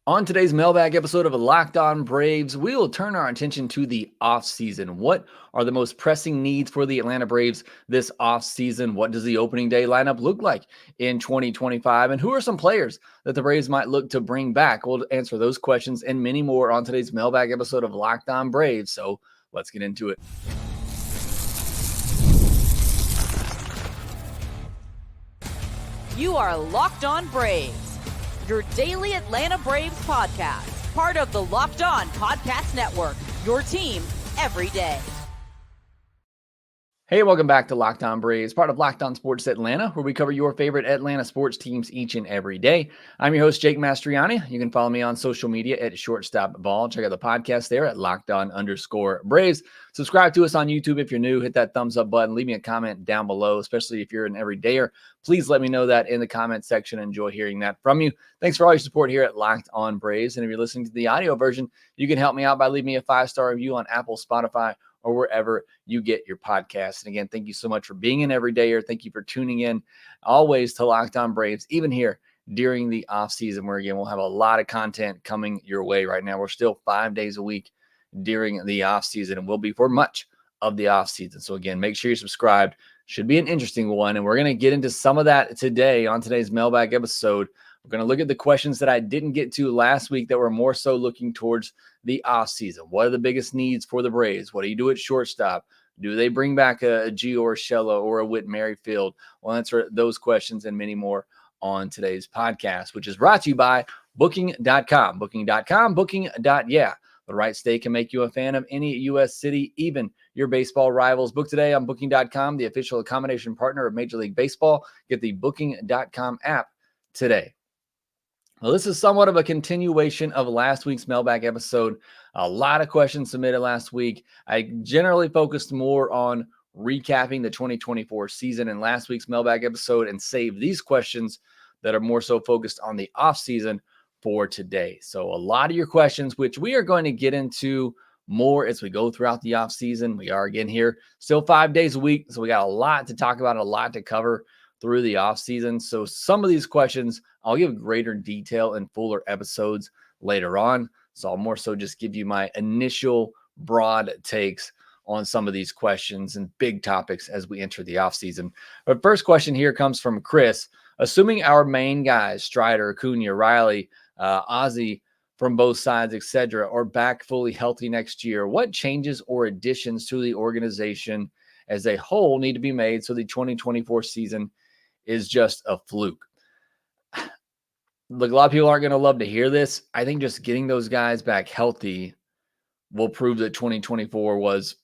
On today's Mailbag episode of Locked On Braves, we will turn our attention to the offseason. What are the most pressing needs for the Atlanta Braves this offseason? What does the opening day lineup look like in 2025? And who are some players that the Braves might look to bring back? We'll answer those questions and many more on today's Mailbag episode of Locked On Braves. So let's get into it. You are Locked On Braves, your daily Atlanta Braves podcast, part of the Locked On Podcast Network, your team every day. Hey, welcome back to Locked On Braves, part of Locked On Sports Atlanta, where we cover your favorite Atlanta sports teams each and every day. I'm your host, Jake Mastriani. You can follow me on social media at Shortstop Ball. Check out the podcast there at LockedOn_Braves. Subscribe to us on YouTube if you're new. Hit that thumbs up button. Leave me a comment down below, especially if you're an everydayer. Please let me know that in the comment section. Enjoy hearing that from you. Thanks for all your support here at Locked On Braves. And if you're listening to the audio version, you can help me out by leaving me a 5-star review on Apple, Spotify, or wherever you get your podcasts. And again, thank you so much for being an everydayer. Thank you for tuning in always to Locked On Braves, even here during the offseason, where again, we'll have a lot of content coming your way right now. We're still 5 days a week during the offseason, and will be for much of the offseason. So again, make sure you're subscribed. Should be an interesting one. And we're going to get into some of that today on today's Mailbag episode. We're going to look at the questions that I didn't get to last week that were more so looking towards the offseason. What are the biggest needs for the Braves? What do you do at shortstop? Do they bring back a Gio Urshela or a Whit Merrifield? We'll answer those questions and many more on today's podcast, which is brought to you by Booking.com. Booking.yeah. The right stay can make you a fan of any U.S. city, even your baseball rivals. Book today on Booking.com, the official accommodation partner of Major League Baseball. Get the Booking.com app today. Well, this is somewhat of a continuation of last week's Mailbag episode. A lot of questions submitted last week. I generally focused more on recapping the 2024 season in last week's Mailbag episode and saved these questions that are more so focused on the offseason for today. So a lot of your questions, which we are going to get into more as we go throughout the offseason. We are again here still 5 days a week. So we got a lot to talk about, a lot to cover through the offseason. So some of these questions, I'll give greater detail in fuller episodes later on. So I'll more so just give you my initial broad takes on some of these questions and big topics as we enter the offseason. But first question here comes from Chris. Assuming our main guys, Strider, Acuna, Riley, Ozzie from both sides, etc., are back fully healthy next year, what changes or additions to the organization as a whole need to be made so the 2024 season is just a fluke? Look, a lot of people aren't going to love to hear this. I think just getting those guys back healthy will prove that 2024 was,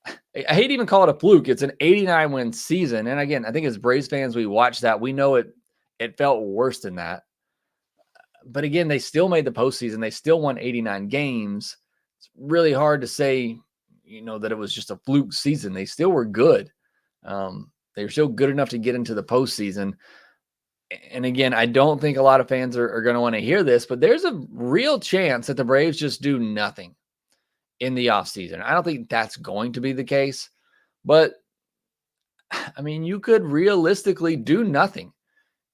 I hate to even call it a fluke. It's an 89-win season. And again, I think as Braves fans, we watch that. We know it felt worse than that. But again, they still made the postseason. They still won 89 games. It's really hard to say, that it was just a fluke season. They still were good. They were still good enough to get into the postseason. And again, I don't think a lot of fans are going to want to hear this, but there's a real chance that the Braves just do nothing in the offseason. I don't think that's going to be the case, but I mean, you could realistically do nothing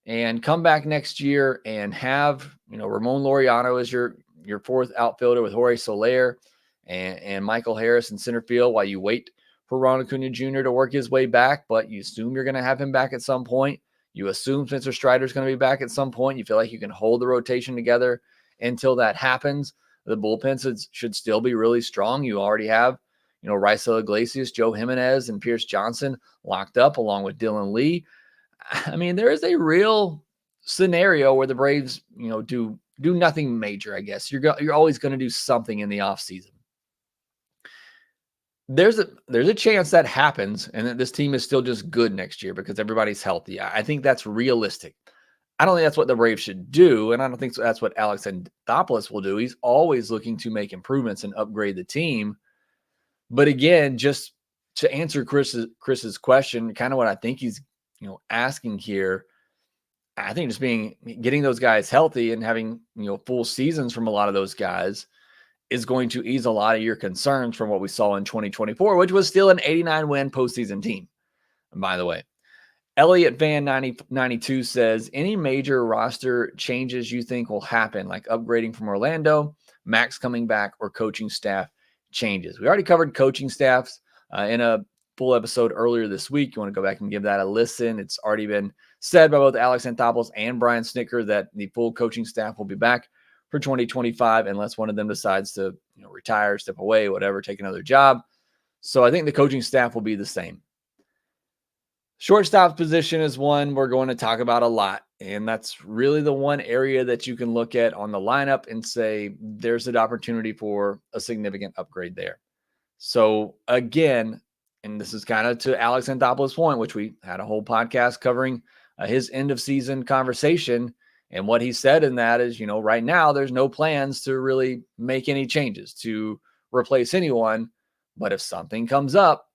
and come back next year and have, Ramon Laureano as your fourth outfielder with Jorge Soler and Michael Harris in center field while you wait for Ronald Acuna Jr. to work his way back, but you assume you're going to have him back at some point. You assume Spencer Strider is going to be back at some point. You feel like you can hold the rotation together until that happens. The bullpen should still be really strong. You already have, Raisel Iglesias, Joe Jimenez, and Pierce Johnson locked up along with Dylan Lee. I mean, there is a real scenario where the Braves, do nothing major, I guess. You're always going to do something in the offseason. There's a chance that happens and that this team is still just good next year because everybody's healthy. I think that's realistic. I don't think that's what the Braves should do, and I don't think that's what Alex Anthopoulos will do. He's always looking to make improvements and upgrade the team. But again, just to answer Chris's question, kind of what I think he's asking here, I think just getting those guys healthy and having full seasons from a lot of those guys is going to ease a lot of your concerns from what we saw in 2024, which was still an 89-win postseason team, by the way. Elliot Van 9092 says, any major roster changes you think will happen, like upgrading from Orlando, Max coming back, or coaching staff changes? We already covered coaching staffs in a full episode earlier this week. You want to go back and give that a listen. It's already been said by both Alex Anthopoulos and Brian Snicker that the full coaching staff will be back for 2025 unless one of them decides to retire, step away, whatever, take another job. So I think the coaching staff will be the same. Shortstop position is one we're going to talk about a lot. And that's really the one area that you can look at on the lineup and say there's an opportunity for a significant upgrade there. So again, and this is kind of to Alex Anthopoulos' point, which we had a whole podcast covering his end of season conversation. And what he said in that is, right now there's no plans to really make any changes to replace anyone. But if something comes up,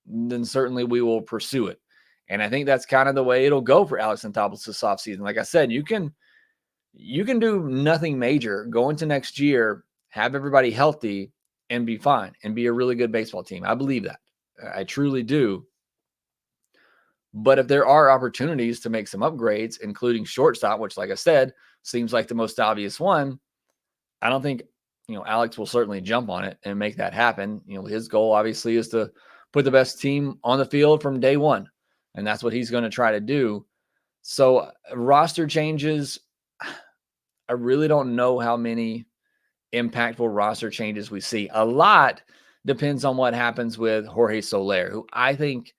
then certainly we will pursue it. And I think that's kind of the way it'll go for Alex Anthopoulos this offseason. Like I said, you can do nothing major, go into next year, have everybody healthy, and be fine, and be a really good baseball team. I believe that. I truly do. But if there are opportunities to make some upgrades, including shortstop, which, like I said, seems like the most obvious one, I don't think, Alex will certainly jump on it and make that happen. His goal obviously is to put the best team on the field from day one. And that's what he's going to try to do. So roster changes, I really don't know how many impactful roster changes we see. A lot depends on what happens with Jorge Soler, who I think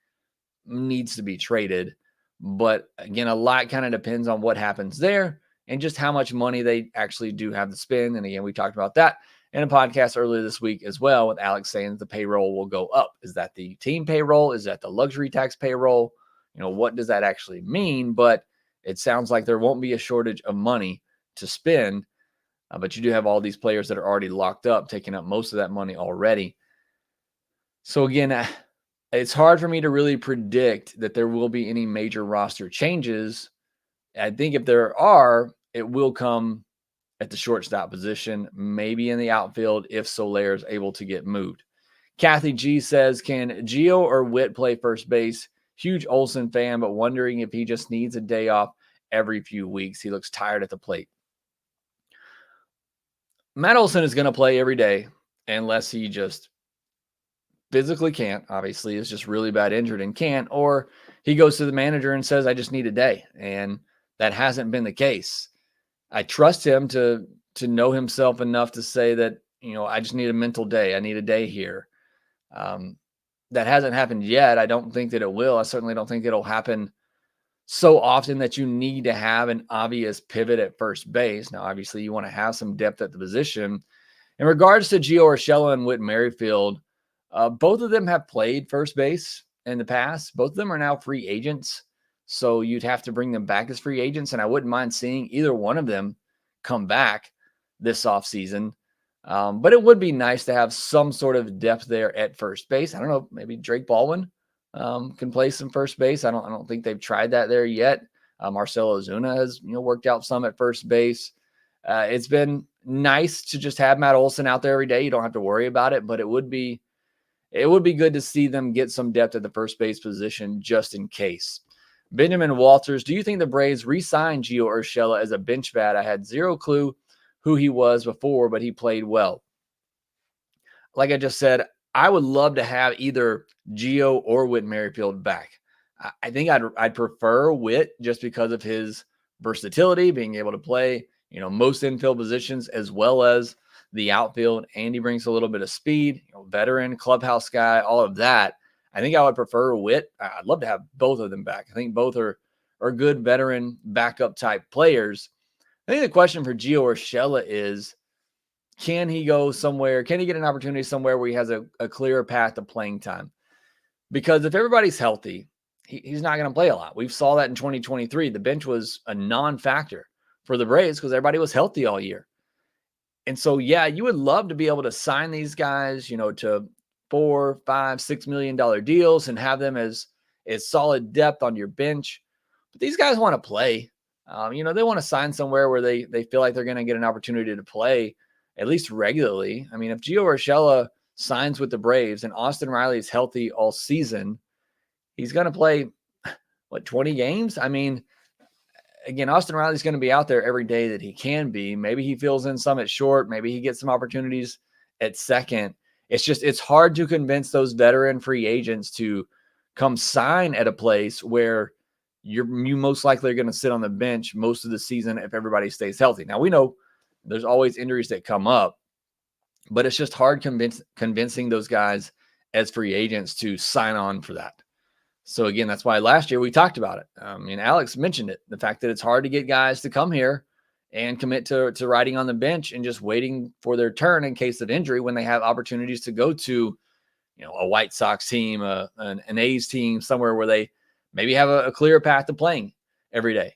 needs to be traded. But again, a lot kind of depends on what happens there and just how much money they actually do have to spend. And again, we talked about that in a podcast earlier this week as well, with Alex saying that the payroll will go up. Is that the team payroll? Is that the luxury tax payroll? What does that actually mean? But it sounds like there won't be a shortage of money to spend, but you do have all these players that are already locked up, taking up most of that money already. So again, it's hard for me to really predict that there will be any major roster changes. I think if there are, it will come at the shortstop position, maybe in the outfield if Soler is able to get moved. Kathy G says, can Gio or Witt play first base? Huge Olsen fan, but wondering if he just needs a day off every few weeks. He looks tired at the plate. Matt Olsen is going to play every day unless he just physically can't, obviously is just really bad injured and can't, or he goes to the manager and says, I just need a day. And that hasn't been the case. I trust him to know himself enough to say that, I just need a mental day. I need a day here. That hasn't happened yet. I don't think that it will. I certainly don't think it'll happen so often that you need to have an obvious pivot at first base. Now, obviously, you want to have some depth at the position. In regards to Gio Urshela and Whit Merrifield, both of them have played first base in the past. Both of them are now free agents, so you'd have to bring them back as free agents, and I wouldn't mind seeing either one of them come back this offseason. But it would be nice to have some sort of depth there at first base. I don't know, maybe Drake Baldwin can play some first base. I don't think they've tried that there yet. Marcelo Ozuna has worked out some at first base. It's been nice to just have Matt Olson out there every day. You don't have to worry about it, but it would be good to see them get some depth at the first base position just in case. Benjamin Walters, do you think the Braves re-signed Gio Urshela as a bench bat? I had zero clue who he was before, but he played well. Like I just said, I would love to have either Gio or Whit Merrifield back. I think I'd prefer Whit just because of his versatility, being able to play, most infield positions as well as the outfield. And he brings a little bit of speed, veteran, clubhouse guy, all of that. I think I would prefer Whit. I'd love to have both of them back. I think both are good veteran backup type players. I think the question for Gio Urshela is, can he go somewhere? Can he get an opportunity somewhere where he has a clearer path to playing time? Because if everybody's healthy, he's not going to play a lot. We saw that in 2023. The bench was a non-factor for the Braves because everybody was healthy all year. And so, yeah, you would love to be able to sign these guys, to $4, $5, $6 million deals and have them as solid depth on your bench. But these guys want to play. They want to sign somewhere where they feel like they're going to get an opportunity to play at least regularly. I mean, if Gio Urshela signs with the Braves and Austin Riley is healthy all season, he's going to play, 20 games? I mean, again, Austin Riley's going to be out there every day that he can be. Maybe he fills in some at short. Maybe he gets some opportunities at second. It's hard to convince those veteran free agents to come sign at a place where you most likely are going to sit on the bench most of the season if everybody stays healthy. Now, we know there's always injuries that come up, but it's just hard convincing those guys as free agents to sign on for that. So again, that's why last year we talked about it. And Alex mentioned it, the fact that it's hard to get guys to come here and commit to riding on the bench and just waiting for their turn in case of injury when they have opportunities to go to, a White Sox team, an A's team, somewhere where they maybe have a clear path to playing every day.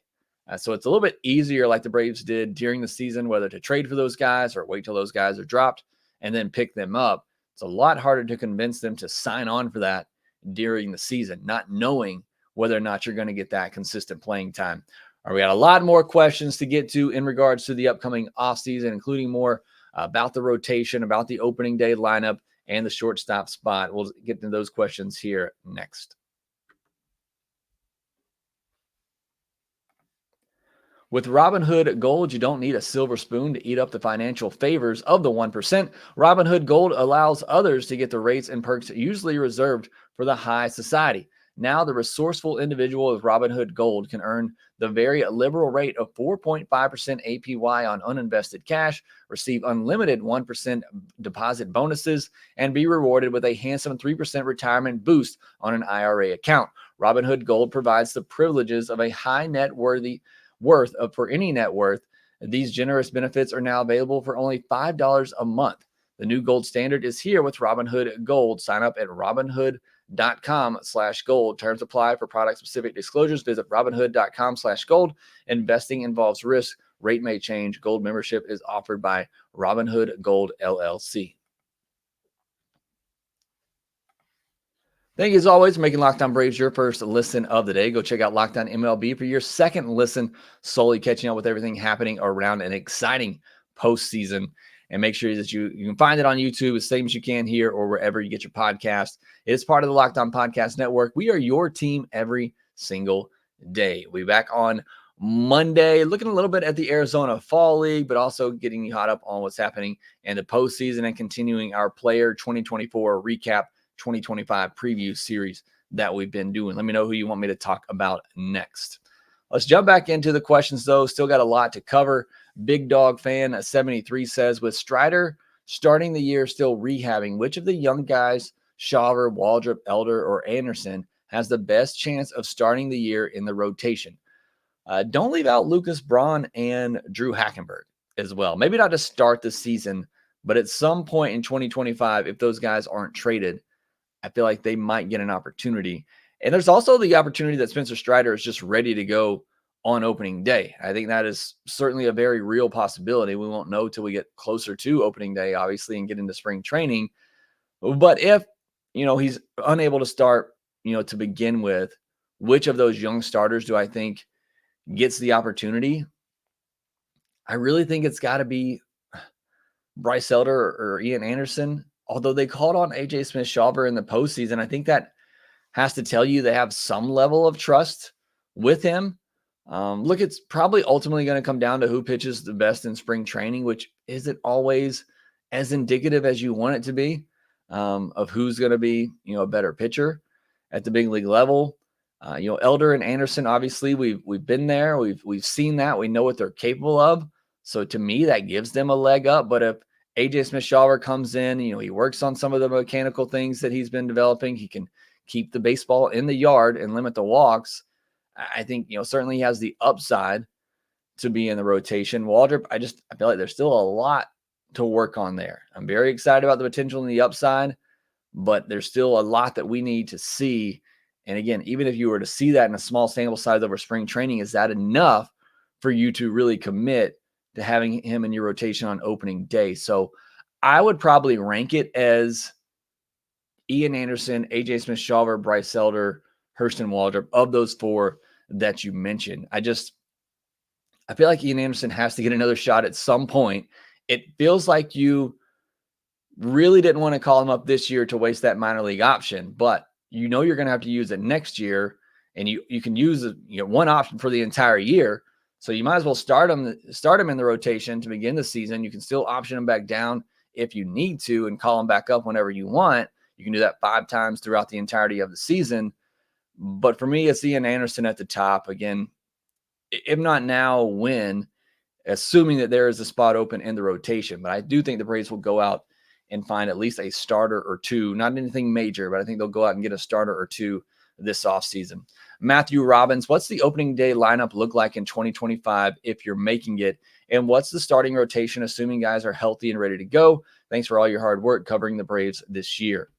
So it's a little bit easier, like the Braves did during the season, whether to trade for those guys or wait till those guys are dropped and then pick them up. It's a lot harder to convince them to sign on for that during the season, not knowing whether or not you're going to get that consistent playing time. All right, we got a lot more questions to get to in regards to the upcoming offseason, including more about the rotation, about the opening day lineup, and the shortstop spot. We'll get to those questions here next. With Robinhood Gold, you don't need a silver spoon to eat up the financial favors of the 1%. Robinhood Gold allows others to get the rates and perks usually reserved for the high society. Now, the resourceful individual with Robinhood Gold can earn the very liberal rate of 4.5% APY on uninvested cash, receive unlimited 1% deposit bonuses, and be rewarded with a handsome 3% retirement boost on an IRA account. Robinhood Gold provides the privileges of a high net worth for any net worth. These generous benefits are now available for only $5 a month. The new gold standard is here with Robinhood Gold. Sign up at Robinhood.com/gold. Terms apply for product-specific disclosures. Visit Robinhood.com/gold. Investing involves risk. Rate may change. Gold membership is offered by Robinhood Gold LLC. Thank you, as always, for making Locked On Braves your first listen of the day. Go check out Locked On MLB for your second listen, solely catching up with everything happening around an exciting postseason. And make sure that you can find it on YouTube as same as you can here or wherever you get your podcast. It is part of the Locked On Podcast Network. We are your team every single day. We'll be back on Monday, looking a little bit at the Arizona Fall League, but also getting you caught up on what's happening in the postseason and continuing our Player 2024 recap 2025 preview series that we've been doing. Let me know who you want me to talk about next. Let's jump back into the questions, though. Still got a lot to cover. Big Dog Fan 73 says, with Strider starting the year still rehabbing, which of the young guys, Shawver, Waldrop, Elder, or Anderson, has the best chance of starting the year in the rotation? Don't leave out Lucas Braun and Drew Hackenberg as well. Maybe not to start the season, but at some point in 2025, if those guys aren't traded, I feel like they might get an opportunity. And there's also the opportunity that Spencer Strider is just ready to go on opening day. I think that is certainly a very real possibility. We won't know till we get closer to opening day, obviously, and get into spring training. But if, he's unable to start, to begin with, which of those young starters do I think gets the opportunity? I really think it's got to be Bryce Elder or Ian Anderson. Although they called on AJ Smith-Shawver in the postseason, I think that has to tell you they have some level of trust with him. Look, it's probably ultimately going to come down to who pitches the best in spring training, which isn't always as indicative as you want it to be of who's going to be, a better pitcher at the big league level. Elder and Anderson, obviously, we've been there. We've seen that. We know what they're capable of. So to me, that gives them a leg up. But if AJ Smith-Shawver comes in, he works on some of the mechanical things that he's been developing. He can keep the baseball in the yard and limit the walks. I think, certainly he has the upside to be in the rotation. Waldrop, I feel like there's still a lot to work on there. I'm very excited about the potential and the upside, but there's still a lot that we need to see. And again, even if you were to see that in a small sample size over spring training, is that enough for you to really commit to having him in your rotation on opening day? So I would probably rank it as Ian Anderson, AJ Smith-Shawver, Bryce Elder, Hurston Waldrop, of those four that you mentioned. I feel like Ian Anderson has to get another shot at some point. It feels like you really didn't want to call him up this year to waste that minor league option, but you're going to have to use it next year. and you can use one option for the entire year. So you might as well start them in the rotation to begin the season. You can still option them back down if you need to and call them back up whenever you want. You can do that 5 times throughout the entirety of the season. But for me, it's Ian Anderson at the top. Again, if not now, when? Assuming that there is a spot open in the rotation. But I do think the Braves will go out and find at least a starter or two. Not anything major, but I think they'll go out and get a starter or two this offseason. Matthew Robbins, what's the opening day lineup look like in 2025 if you're making it? And what's the starting rotation, assuming guys are healthy and ready to go? Thanks for all your hard work covering the Braves this year.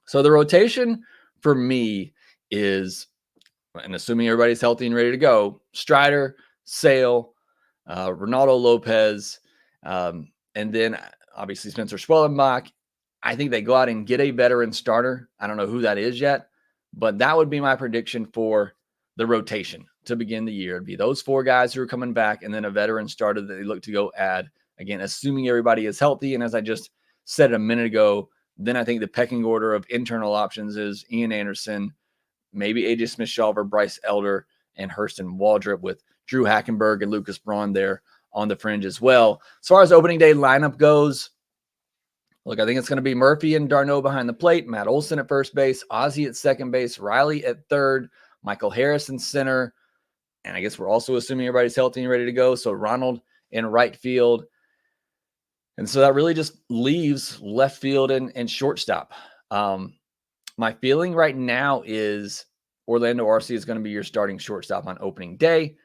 So the rotation for me is, and assuming everybody's healthy and ready to go, Strider, Sale, Reynaldo Lopez, and then obviously Spencer Schwellenbach. I think they go out and get a veteran starter. I don't know who that is yet, but that would be my prediction for the rotation to begin the year. It'd be those 4 guys who are coming back and then a veteran starter that they look to go add. Again, assuming everybody is healthy. And as I just said a minute ago, then I think the pecking order of internal options is Ian Anderson, maybe AJ Smith-Shawver, Bryce Elder, and Hurston Waldrop, with Drew Hackenberg and Lucas Braun there on the fringe as well. As far as opening day lineup goes, look, I think it's going to be Murphy and d'Arnaud behind the plate, Matt Olson at first base, Ozzie at second base, Riley at third, Michael Harris in center, and I guess we're also assuming everybody's healthy and ready to go, so Ronald in right field. And so that really just leaves left field and shortstop. My feeling right now is Orlando Arcia is going to be your starting shortstop on opening day.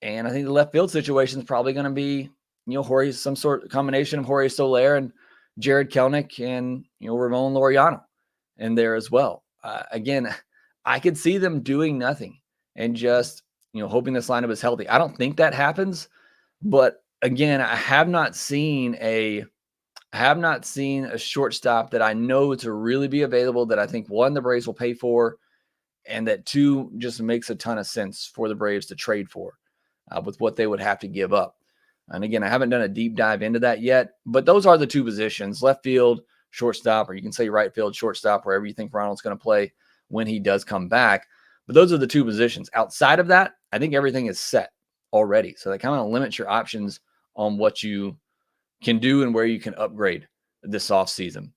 And I think the left field situation is probably going to be, Jorge, some sort of combination of Jorge Soler and Jared Kelenic and, Ramon Laureano in there as well. Again, I could see them doing nothing and just, hoping this lineup is healthy. I don't think that happens, but again, I have not seen a shortstop that I know to really be available that I think, 1, the Braves will pay for, and that 2, just makes a ton of sense for the Braves to trade for with what they would have to give up. And again, I haven't done a deep dive into that yet, but those are the 2 positions: left field, shortstop, or you can say right field, shortstop, wherever you think Ronald's going to play when he does come back. But those are the 2 positions. Outside of that, I think everything is set already. So that kind of limits your options on what you can do and where you can upgrade this offseason.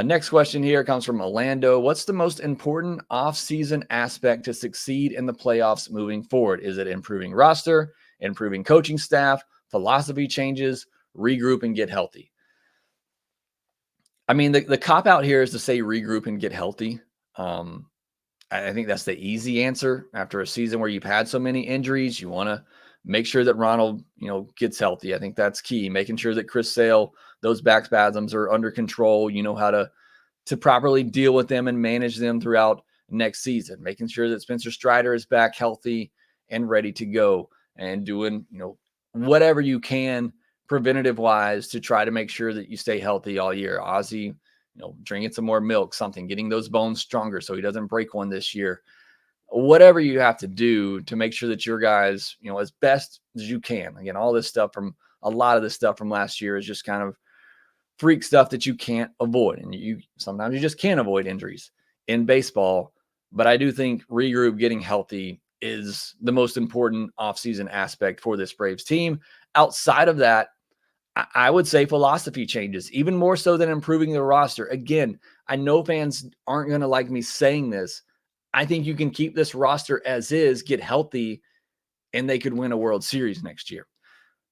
Next question here comes from Orlando. What's the most important offseason aspect to succeed in the playoffs moving forward? Is it improving roster, improving coaching staff, philosophy changes, regroup and get healthy? I mean, the cop-out here is to say regroup and get healthy. I think that's the easy answer. After a season where you've had so many injuries, you want to make sure that Ronald, gets healthy. I think that's key. Making sure that Chris Sale, those back spasms are under control. You know how to properly deal with them and manage them throughout next season. Making sure that Spencer Strider is back healthy and ready to go, and doing, whatever you can preventative wise to try to make sure that you stay healthy all year. Ozzie, drinking some more milk, something, getting those bones stronger so he doesn't break one this year. Whatever you have to do to make sure that your guys, as best as you can. Again, a lot of this stuff from last year is just kind of freak stuff that you can't avoid. And sometimes you just can't avoid injuries in baseball. But I do think regroup, getting healthy, is the most important offseason aspect for this Braves team. Outside of that, I would say philosophy changes, even more so than improving the roster. Again, I know fans aren't going to like me saying this. I think you can keep this roster as is, get healthy, and they could win a World Series next year.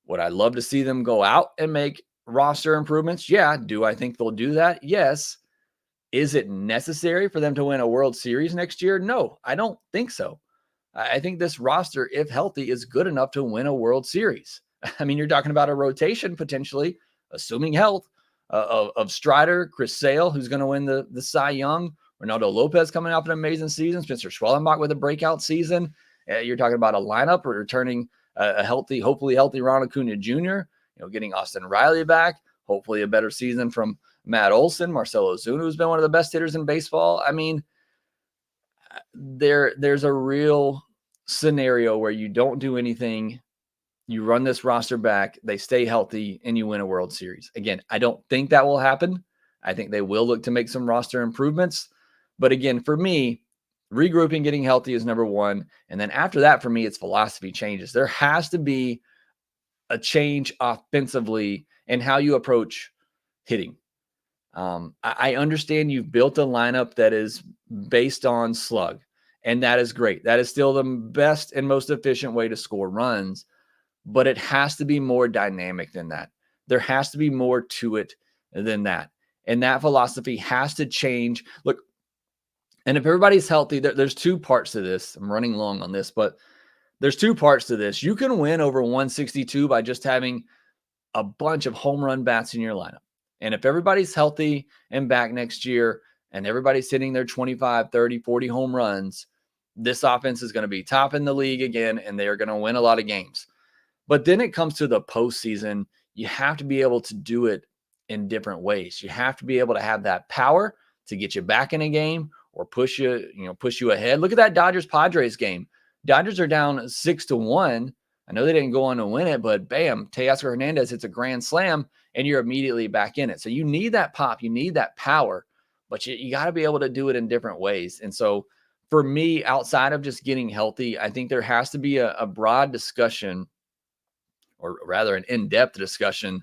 Would I love to see them go out and make roster improvements? Yeah. Do I think they'll do that? Yes. Is it necessary for them to win a World Series next year? No, I don't think so. I think this roster, if healthy, is good enough to win a World Series. I mean, you're talking about a rotation potentially, assuming health, of Strider, Chris Sale, who's going to win the Cy Young, Reynaldo Lopez coming off an amazing season, Spencer Schwellenbach with a breakout season. You're talking about a lineup returning a healthy, hopefully healthy Ronald Acuna Jr., getting Austin Riley back, hopefully a better season from Matt Olson, Marcelo Ozuna, who's been one of the best hitters in baseball. I mean, there's a real scenario where you don't do anything, you run this roster back, they stay healthy, and you win a World Series. Again, I don't think that will happen. I think they will look to make some roster improvements. But again, for me, regrouping, getting healthy is number one. And then after that, for me, it's philosophy changes. There has to be a change offensively in how you approach hitting. I understand you've built a lineup that is based on slug, and that is great. That is still the best and most efficient way to score runs, but it has to be more dynamic than that. There has to be more to it than that. And that philosophy has to change. Look, and if everybody's healthy, there's two parts to this. I'm running long on this, but there's two parts to this. You can win over 162 by just having a bunch of home run bats in your lineup. And if everybody's healthy and back next year and everybody's hitting their 25, 30, 40 home runs, this offense is going to be top in the league again, and they are going to win a lot of games. But then it comes to the postseason. You have to be able to do it in different ways. You have to be able to have that power to get you back in a game or push you ahead. Look at that Dodgers-Padres game. Dodgers are down 6-1. I know they didn't go on to win it, but bam, Teoscar Hernandez hits a grand slam, and you're immediately back in it. So you need that pop. You need that power, but you got to be able to do it in different ways. And so for me, outside of just getting healthy, I think there has to be a broad discussion, or rather an in-depth discussion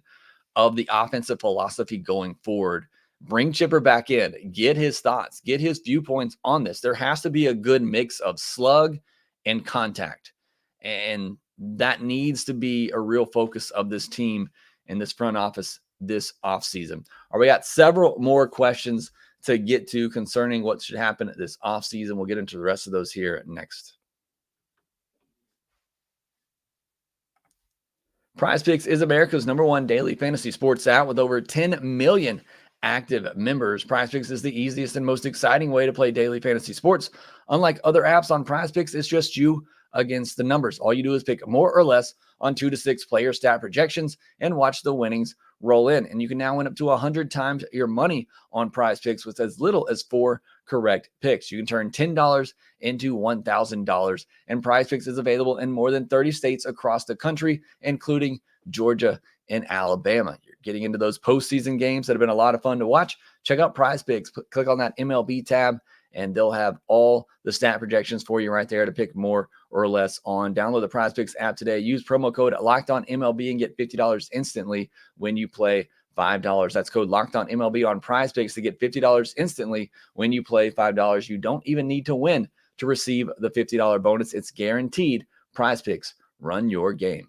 of the offensive philosophy going forward. Bring Chipper back in, get his thoughts, get his viewpoints on this. There has to be a good mix of slug and contact. And that needs to be a real focus of this team and this front office this offseason. All right, we got several more questions to get to concerning what should happen this offseason. We'll get into the rest of those here next. PrizePicks is America's #1 daily fantasy sports app with over 10 million active members. PrizePicks is the easiest and most exciting way to play daily fantasy sports. Unlike other apps on PrizePicks, it's just you against the numbers. All you do is pick more or less on 2 to 6 player stat projections and watch the winnings roll in. And you can now win up to 100 times your money on PrizePicks with as little as 4 correct picks. You can turn $10 into $1,000. And PrizePicks is available in more than 30 states across the country, including Georgia and Alabama. You're getting into those postseason games that have been a lot of fun to watch. Check out PrizePicks. Click on that MLB tab, and they'll have all the stat projections for you right there to pick more or less on. Download the PrizePicks app today. Use promo code LOCKEDONMLB and get $50 instantly when you play $5. That's code LOCKEDONMLB on PrizePicks to get $50 instantly when you play $5. You don't even need to win to receive the $50 bonus. It's guaranteed. PrizePicks, run your game.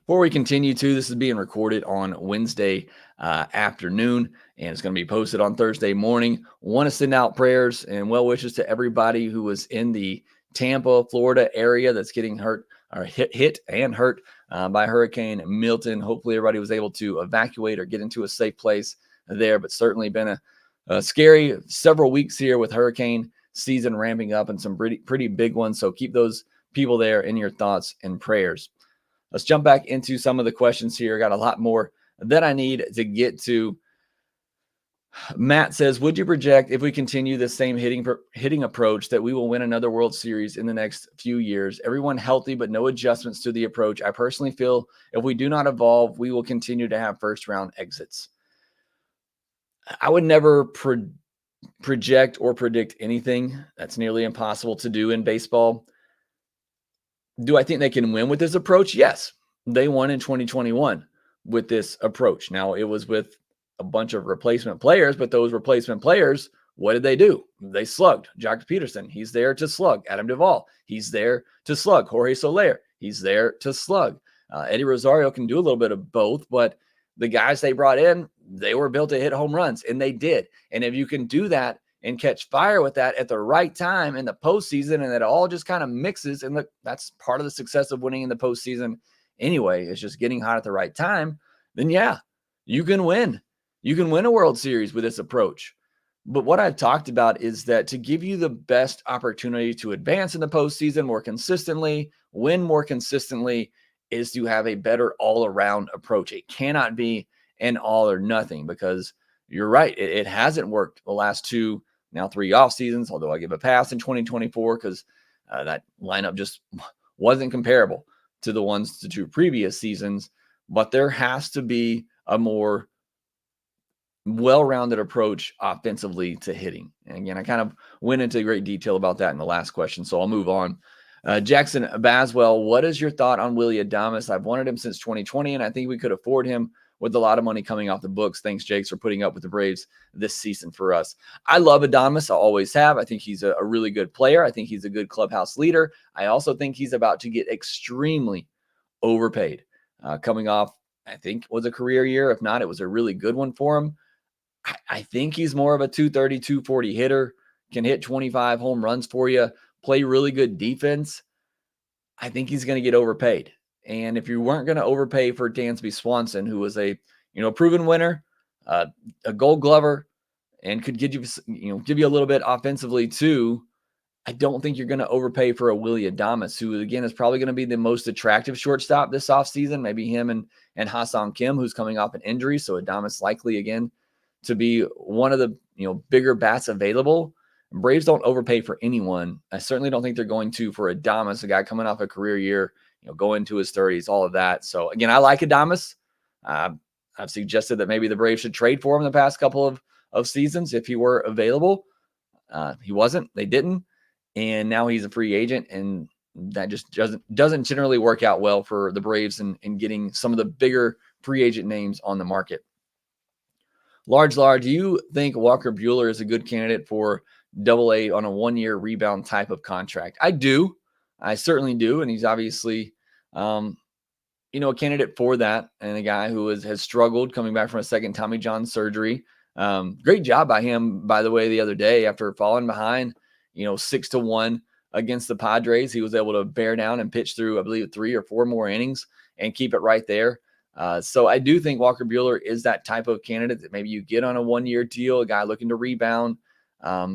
Before we continue, this is being recorded on Wednesday afternoon, and it's going to be posted on Thursday morning. Want to send out prayers and well wishes to everybody who was in the Tampa, Florida area that's getting hurt or hit and hurt by Hurricane Milton. Hopefully everybody was able to evacuate or get into a safe place there, but certainly been a scary several weeks here with hurricane season ramping up and some pretty big ones. So keep those people there in your thoughts and prayers. Let's jump back into some of the questions here. Got a lot more that I need to get to. Matt says, would you project if we continue the same hitting approach that we will win another World Series in the next few years? Everyone healthy, but no adjustments to the approach. I personally feel if we do not evolve, we will continue to have first-round exits. I would never project or predict anything. That's nearly impossible to do in baseball. Do I think they can win with this approach? Yes. They won in 2021 with this approach. Now, it was with a bunch of replacement players, but those replacement players, what did they do? They slugged. Jock Peterson, he's there to slug. Adam Duvall, he's there to slug. Jorge Soler, he's there to slug. Eddie Rosario can do a little bit of both, but the guys they brought in, they were built to hit home runs, and they did. And if you can do that and catch fire with that at the right time in the postseason, and it all just kind of mixes. And look, that's part of the success of winning in the postseason anyway, is just getting hot at the right time. Then yeah, you can win. You can win a World Series with this approach. But what I've talked about is that to give you the best opportunity to advance in the postseason more consistently, win more consistently, is to have a better all-around approach. It cannot be an all or nothing, because you're right. It hasn't worked the last 2, now 3 off seasons, although I give a pass in 2024 because that lineup just wasn't comparable to the 2 previous seasons. But there has to be a more well-rounded approach offensively to hitting. And again, I kind of went into great detail about that in the last question, so I'll move on. Jackson Baswell, what is your thought on Willy Adames? I've wanted him since 2020, and I think we could afford him with a lot of money coming off the books. Thanks, Jakes, for putting up with the Braves this season for us. I love Adames. I always have. I think he's a really good player. I think he's a good clubhouse leader. I also think he's about to get extremely overpaid. Coming off, I think, was a career year. If not, it was a really good one for him. I think he's more of a 230, 240 hitter, can hit 25 home runs for you, play really good defense. I think he's going to get overpaid. And if you weren't going to overpay for Dansby Swanson, who was a proven winner, a Gold Glover, and could give you a little bit offensively too, I don't think you're going to overpay for a Willy Adames, who again is probably going to be the most attractive shortstop this offseason. Maybe him and Ha-Seong Kim, who's coming off an injury. So Adames likely again to be one of the bigger bats available. Braves don't overpay for anyone. I certainly don't think they're going to for Adames, a guy coming off a career year, going into his 30s, all of that. So again, I like Adames. I've suggested that maybe the Braves should trade for him the past couple of seasons if he were available. He wasn't. They didn't. And now he's a free agent, and that just doesn't generally work out well for the Braves in getting some of the bigger free agent names on the market. Large, do you think Walker Buehler is a good candidate for Double-A on a 1-year rebound type of contract? I do. I certainly do. And he's obviously, a candidate for that, and a guy who has struggled coming back from a second Tommy John surgery. Great job by him, by the way, the other day after falling behind, 6-1 against the Padres. He was able to bear down and pitch through, I believe, 3 or 4 more innings and keep it right there. So I do think Walker Buehler is that type of candidate that maybe you get on a 1-year deal, a guy looking to rebound. I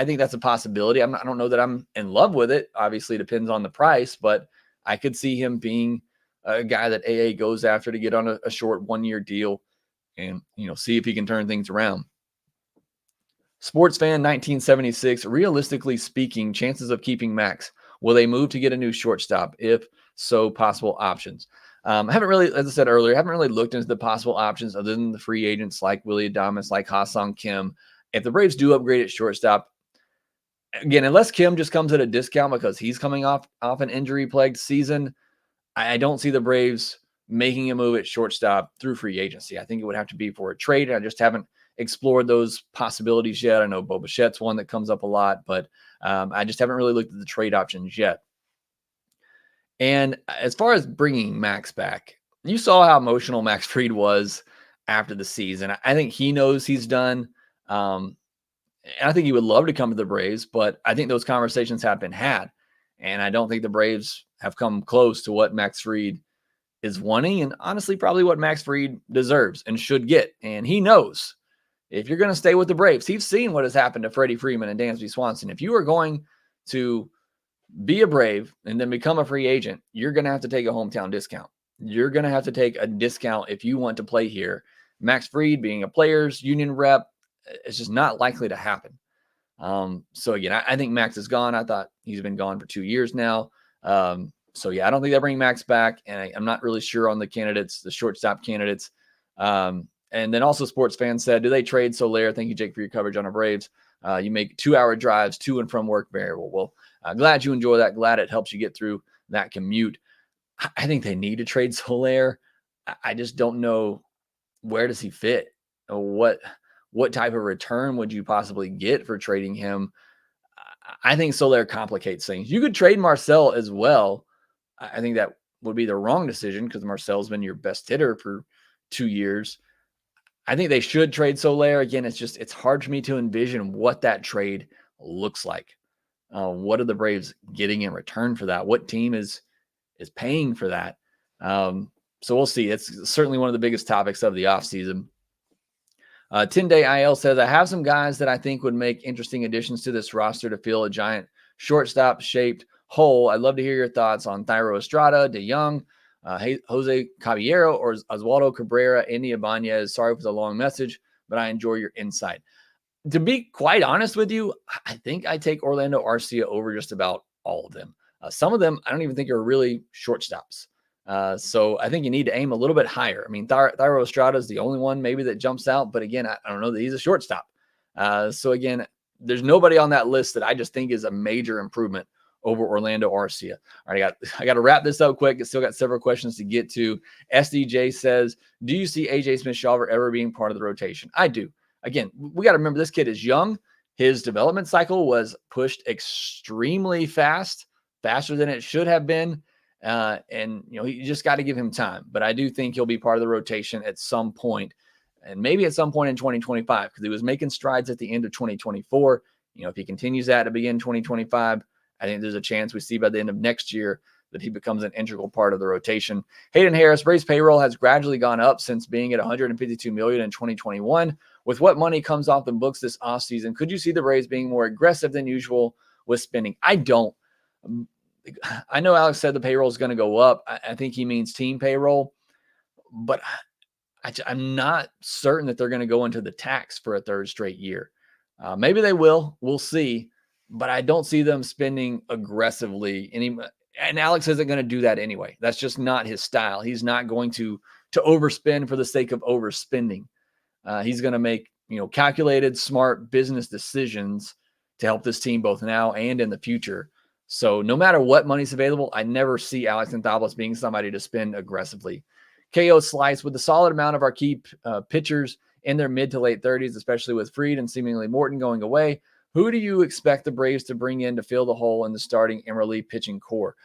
think that's a possibility. I don't know that I'm in love with it. Obviously, it depends on the price, but I could see him being a guy that AA goes after to get on a short 1-year deal and, see if he can turn things around. Sports fan 1976, realistically speaking, chances of keeping Max. Will they move to get a new shortstop? If so, possible options. I haven't really, as I said earlier, looked into the possible options other than the free agents like Willy Adames, like Ha-Seong Kim. If the Braves do upgrade at shortstop, again, unless Kim just comes at a discount because he's coming off an injury-plagued season, I don't see the Braves making a move at shortstop through free agency. I think it would have to be for a trade. I just haven't explored those possibilities yet. I know Bo Bichette's one that comes up a lot, but I just haven't really looked at the trade options yet. And as far as bringing Max back, you saw how emotional Max Fried was after the season. I think he knows he's done. And I think he would love to come to the Braves, but I think those conversations have been had. And I don't think the Braves have come close to what Max Fried is wanting, and honestly, probably what Max Fried deserves and should get. And he knows if you're going to stay with the Braves, he's seen what has happened to Freddie Freeman and Dansby Swanson. If you are going to be a Brave and then become a free agent, you're going to have to take a hometown discount. You're going to have to take a discount if you want to play here. Max Fried being a players union rep, it's just not likely to happen. So again, I think Max is gone. I thought he's been gone for 2 years now. I don't think they bring Max back, and I'm not really sure on the candidates, the shortstop candidates. And then also sports fans said, do they trade Soler? Thank you, Jake, for your coverage on the Braves. You make 2-hour drives to and from work variable. Well, glad you enjoy that. Glad it helps you get through that commute. I think they need to trade Soler. I just don't know, where does he fit? What type of return would you possibly get for trading him? I think Soler complicates things. You could trade Marcell as well. I think that would be the wrong decision because Marcel's been your best hitter for 2 years. I think they should trade Soler. Again, it's hard for me to envision what that trade looks like. What are the Braves getting in return for that? What team is paying for that? So we'll see. It's certainly one of the biggest topics of the offseason. 10-Day IL says, I have some guys that I think would make interesting additions to this roster to fill a giant shortstop-shaped hole. I'd love to hear your thoughts on Thairo Estrada, DeYoung, Jose Caballero, or Oswaldo Cabrera, Andy Ibanez. Sorry for the long message, but I enjoy your insight. To be quite honest with you, I think I take Orlando Arcia over just about all of them. Some of them I don't even think are really shortstops. So I think you need to aim a little bit higher. I mean, Thairo Estrada is the only one maybe that jumps out, but again, I don't know that he's a shortstop. So again, there's nobody on that list that I just think is a major improvement over Orlando Arcia. All right, I got to wrap this up quick. I still got several questions to get to. SDJ says, do you see AJ Smith-Shawver ever being part of the rotation? I do. Again, we got to remember this kid is young. His development cycle was pushed extremely fast, faster than it should have been. And, you know, you just got to give him time. But I do think he'll be part of the rotation at some point, and maybe at some point in 2025, because he was making strides at the end of 2024. You know, if he continues that to begin 2025, I think there's a chance we see by the end of next year that he becomes an integral part of the rotation. Hayden Harris, Braves payroll has gradually gone up since being at $152 million in 2021. With what money comes off the books this offseason, could you see the Braves being more aggressive than usual with spending? I don't. I know Alex said the payroll is going to go up. I think he means team payroll, but I'm not certain that they're going to go into the tax for a third straight year. Maybe they will. We'll see. But I don't see them spending aggressively anymore. And Alex isn't going to do that anyway. That's just not his style. He's not going to overspend for the sake of overspending. He's going to make, you know, calculated, smart business decisions to help this team both now and in the future. So no matter what money's available, I never see Alex Anthopoulos being somebody to spend aggressively. KO Slice, with a solid amount of our key pitchers in their mid to late 30s, especially with Fried and seemingly Morton going away, who do you expect the Braves to bring in to fill the hole in the starting and relief pitching core?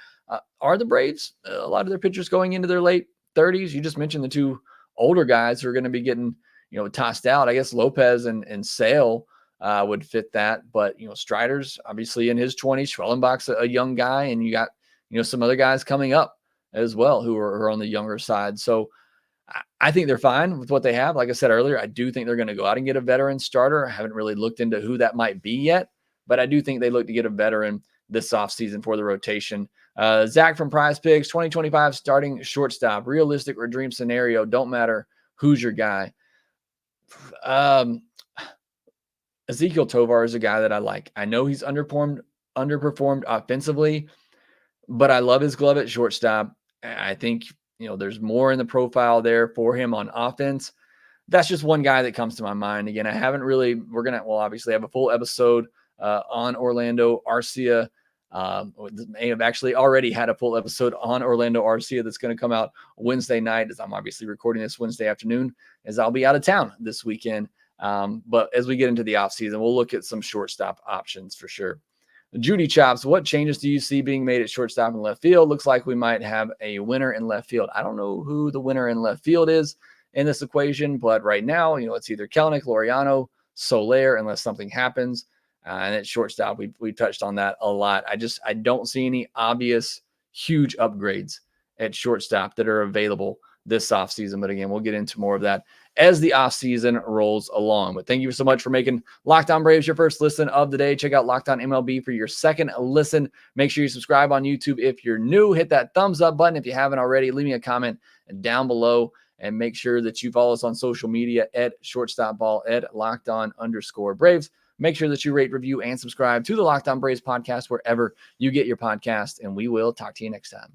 Are the Braves, a lot of their pitchers going into their late 30s? You just mentioned the two older guys who are going to be getting, you know, tossed out. I guess Lopez and Sale would fit that. But, you know, Strider's obviously in his 20s. Schwellenbach's a young guy. And you got, you know, some other guys coming up as well who are on the younger side. So I think they're fine with what they have. Like I said earlier, I do think they're going to go out and get a veteran starter. I haven't really looked into who that might be yet, but I do think they look to get a veteran this offseason for the rotation. Zach from Prize Picks, 2025 starting shortstop, realistic or dream scenario, don't matter who's your guy. Ezequiel Tovar is a guy that I like. I know he's underperformed offensively, but I love his glove at shortstop. I think, you know, there's more in the profile there for him on offense. That's just one guy that comes to my mind. Again, I haven't really, we'll obviously have a full episode on Orlando Arcia. May have actually already had a full episode on Orlando Arcia that's going to come out Wednesday night, as I'm obviously recording this Wednesday afternoon, as I'll be out of town this weekend. But as we get into the offseason, we'll look at some shortstop options for sure. Judy Chops, what changes do you see being made at shortstop and left field? Looks like we might have a winner in left field. I don't know who the winner in left field is in this equation, but right now, you know, it's either Kelenic, Laureano, Soler, unless something happens. And at shortstop, we touched on that a lot. I don't see any obvious huge upgrades at shortstop that are available this offseason. But again, we'll get into more of that as the offseason rolls along. But thank you so much for making Locked On Braves your first listen of the day. Check out Locked On MLB for your second listen. Make sure you subscribe on YouTube if you're new. Hit that thumbs up button if you haven't already. Leave me a comment down below. And make sure that you follow us on social media at shortstopball, at LockedOn_Braves. Make sure that you rate, review, and subscribe to the Locked On Braves podcast wherever you get your podcast. And we will talk to you next time.